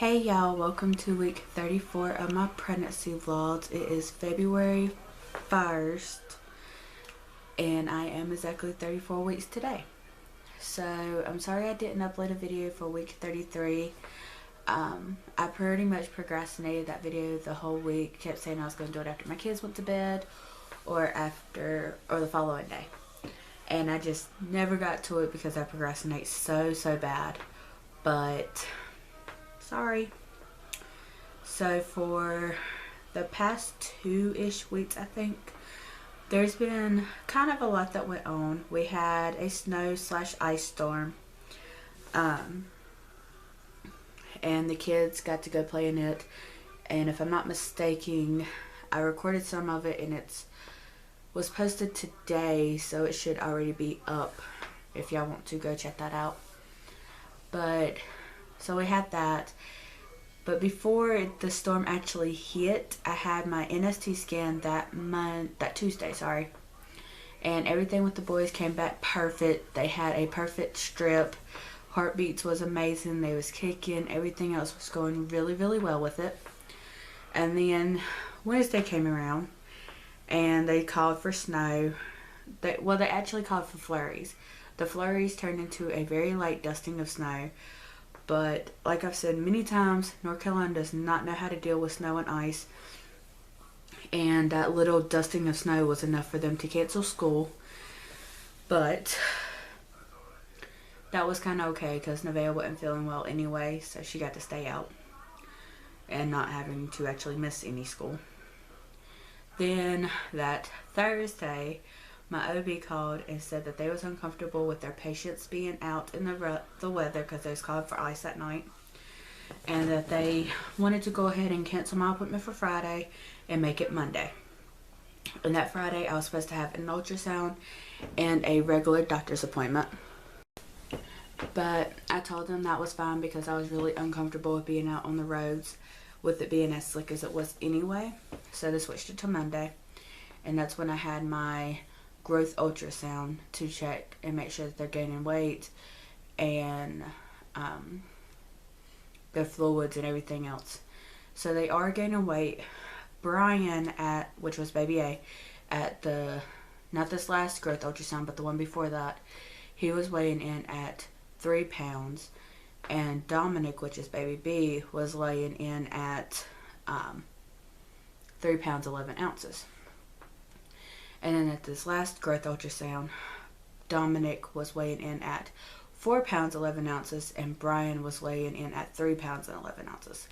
Hey y'all, welcome to week 34 of my pregnancy vlogs. It is February 1st and I am exactly 34 weeks today. So I'm sorry I didn't upload a video for week 33. I pretty much procrastinated that video the whole week. Kept saying I was going to do it after my kids went to bed or the following day. And I just never got to it because I procrastinate so bad. But sorry. So for the past 2-ish weeks, I think, there's been kind of a lot that went on. We had a snow/ice storm. And the kids got to go play in it. And if I'm not mistaken, I recorded some of it and it was posted today, so it should already be up if y'all want to go check that out. But so we had that. But before the storm actually hit, I had my NST scan that Tuesday, and everything with the boys came back perfect. They had a perfect strip. Heartbeats was amazing. They was kicking. Everything else was going really well with it. And then Wednesday came around and they called for snow. They actually called for flurries. The flurries turned into a very light dusting of snow. But like I've said many times, North Carolina does not know how to deal with snow and ice. And that little dusting of snow was enough for them to cancel school. But that was kind of okay because Nevaeh wasn't feeling well anyway, so she got to stay out and not having to actually miss any school. Then that Thursday, my OB called and said that they was uncomfortable with their patients being out in the weather because they was called for ice that night, and that they wanted to go ahead and cancel my appointment for Friday and make it Monday. And that Friday I was supposed to have an ultrasound and a regular doctor's appointment. But I told them that was fine because I was really uncomfortable with being out on the roads with it being as slick as it was anyway. So they switched it to Monday, and that's when I had my growth ultrasound to check and make sure that they're gaining weight and their fluids and everything else. So they are gaining weight. Brian, which was baby A, at not this last growth ultrasound but the one before that, he was weighing in at 3 pounds, and Dominic, which is baby B, was weighing in at 3 pounds 11 ounces. And then at this last growth ultrasound, Dominic was weighing in at 4 pounds 11 ounces and Brian was weighing in at 3 pounds and 11 ounces.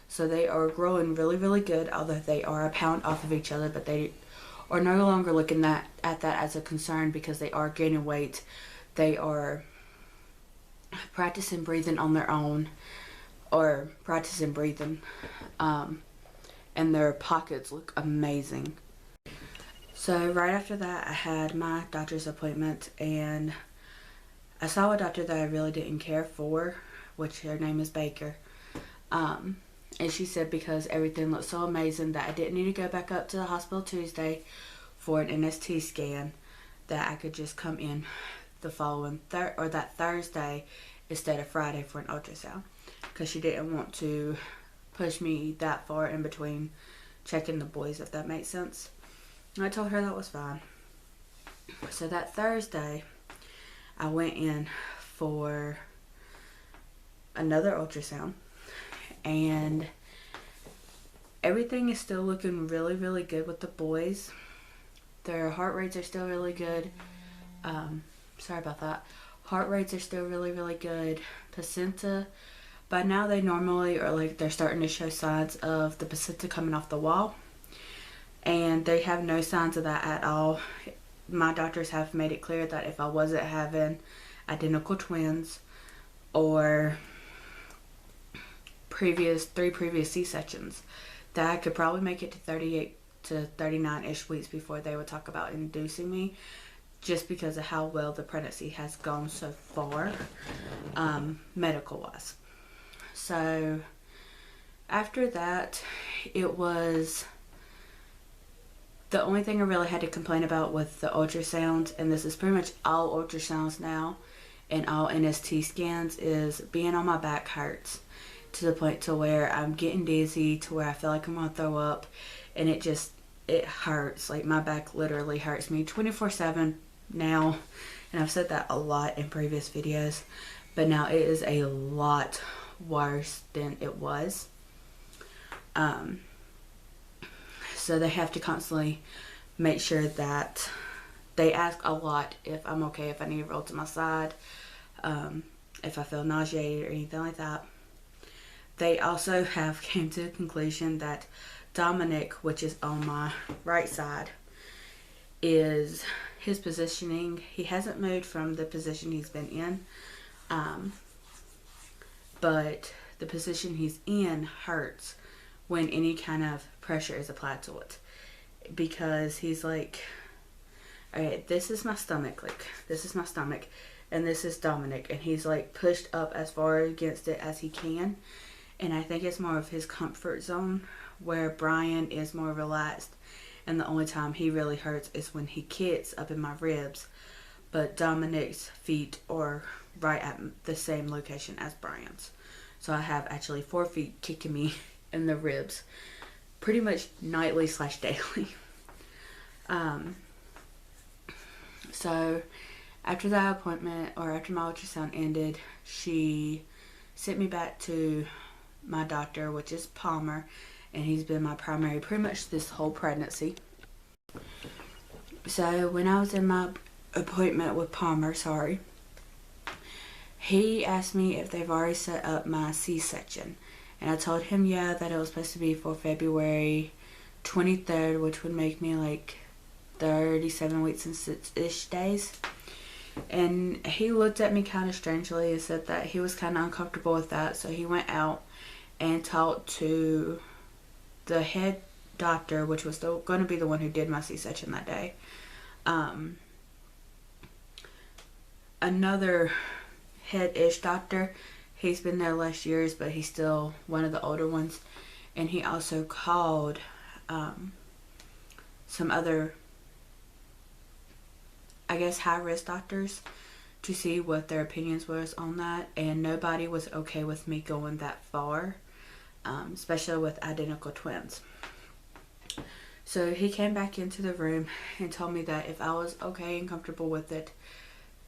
So they are growing really good, although they are a pound off of each other, but they are no longer looking at that as a concern because they are gaining weight. They are practicing breathing on their own, or practicing breathing, and their pockets look amazing. So right after that, I had my doctor's appointment, and I saw a doctor that I really didn't care for, which her name is Baker. And she said because everything looked so amazing that I didn't need to go back up to the hospital Tuesday for an NST scan, that I could just come in the following that Thursday instead of Friday for an ultrasound, because she didn't want to push me that far in between checking the boys, if that makes sense. And I told her that was fine. So that Thursday I went in for another ultrasound, and everything is still looking really good with the boys. Their heart rates are still really good. Sorry about that. Heart rates are still really good. Placenta, by now they normally are they're starting to show signs of the placenta coming off the wall, and they have no signs of that at all. My doctors have made it clear that if I wasn't having identical twins or three previous C-sections, that I could probably make it to 38 to 39-ish weeks before they would talk about inducing me, just because of how well the pregnancy has gone so far, medical wise. So after that, it was the only thing I really had to complain about with the ultrasound, and this is pretty much all ultrasounds now and all NST scans, is being on my back hurts. to the point to where I'm getting dizzy, to where I feel like I'm gonna throw up, and it hurts. Like, my back literally hurts me 24/7 now, and I've said that a lot in previous videos, but now it is a lot worse than it was. So they have to constantly make sure that they ask a lot if I'm okay, if I need to roll to my side, if I feel nauseated or anything like that. They also have came to the conclusion that Dominic, which is on my right side, is his positioning. He hasn't moved from the position he's been in, but the position he's in hurts when any kind of pressure is applied to it, because he's like, alright, this is my stomach, like, this is my stomach, and this is Dominic, and he's like pushed up as far against it as he can, and I think it's more of his comfort zone, where Brian is more relaxed, and the only time he really hurts is when he kicks up in my ribs, but Dominic's feet are right at the same location as Brian's. So I have actually 4 feet kicking me in the ribs pretty much nightly / daily. So after that appointment, or after my ultrasound ended, she sent me back to my doctor, which is Palmer, and he's been my primary pretty much this whole pregnancy. So when I was in my appointment with Palmer, he asked me if they've already set up my C-section, and I told him yeah, that it was supposed to be for February 23rd, which would make me like 37 weeks and 6-ish days. And he looked at me kind of strangely and said that he was kind of uncomfortable with that, so he went out and talked to the head doctor, which was going to be the one who did my C-section that day. Another head-ish doctor, he's been there less years, but he's still one of the older ones, and he also called some other, I guess, high-risk doctors to see what their opinions was on that, and nobody was okay with me going that far, especially with identical twins. So he came back into the room and told me that if I was okay and comfortable with it,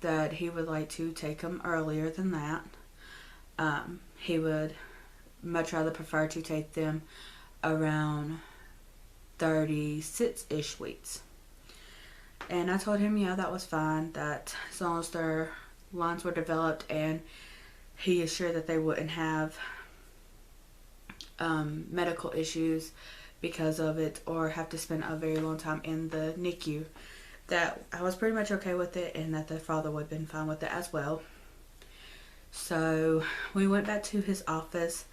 that he would like to take them earlier than that. He would much rather prefer to take them around 36-ish weeks. And I told him, yeah, that was fine, that as long as their lines were developed and he is sure that they wouldn't have medical issues because of it, or have to spend a very long time in the NICU, that I was pretty much okay with it, and that the father would have been fine with it as well. So we went back to his office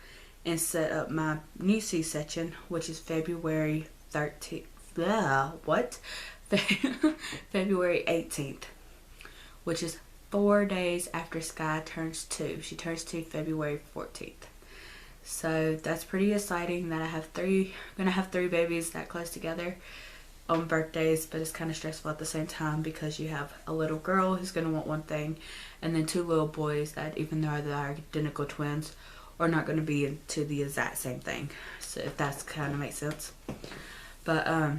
and set up my new C-section, which is February 13th. February 18th, which is 4 days after Sky turns 2. She turns 2 February 14th. So that's pretty exciting that gonna have 3 babies that close together on birthdays, but it's kind of stressful at the same time, because you have a little girl who's gonna want one thing, and then 2 little boys that, even though they're identical twins, are not gonna be into the exact same thing. So if that's kind of makes sense. But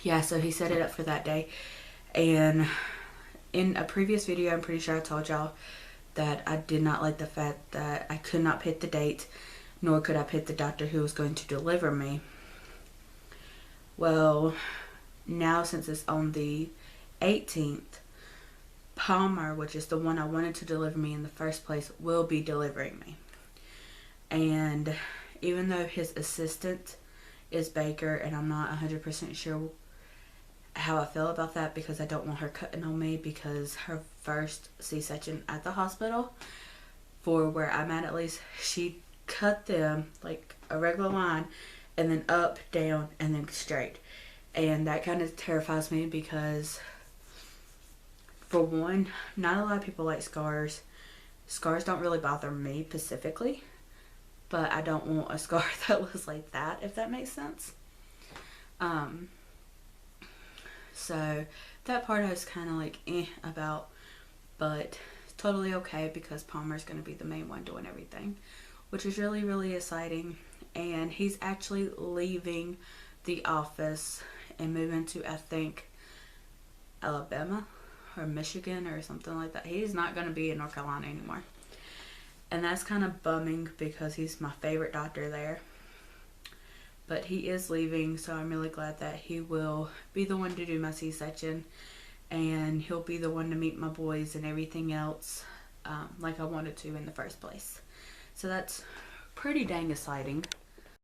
yeah, so he set it up for that day, and in a previous video, I'm pretty sure I told y'all that I did not like the fact that I could not pick the date, nor could I pick the doctor who was going to deliver me. Well, now since it's on the 18th, Palmer, which is the one I wanted to deliver me in the first place, will be delivering me. And even though his assistant is Baker, and I'm not 100% sure how I feel about that, because I don't want her cutting on me, because her first C-section at the hospital, for where I'm at least, she cut them like a regular line, and then up, down, and then straight. And that kind of terrifies me, because for one, not a lot of people like scars. Scars don't really bother me specifically, but I don't want a scar that looks like that, if that makes sense. So that part I was kind of like about, but it's totally okay, because Palmer's going to be the main one doing everything, which is really, really exciting. And he's actually leaving the office and moving to, I think, Alabama or Michigan or something like that. He's not going to be in North Carolina anymore. And that's kind of bumming because he's my favorite doctor there. But he is leaving, so I'm really glad that he will be the one to do my C-section. And he'll be the one to meet my boys and everything else, like I wanted to in the first place. So that's pretty dang exciting.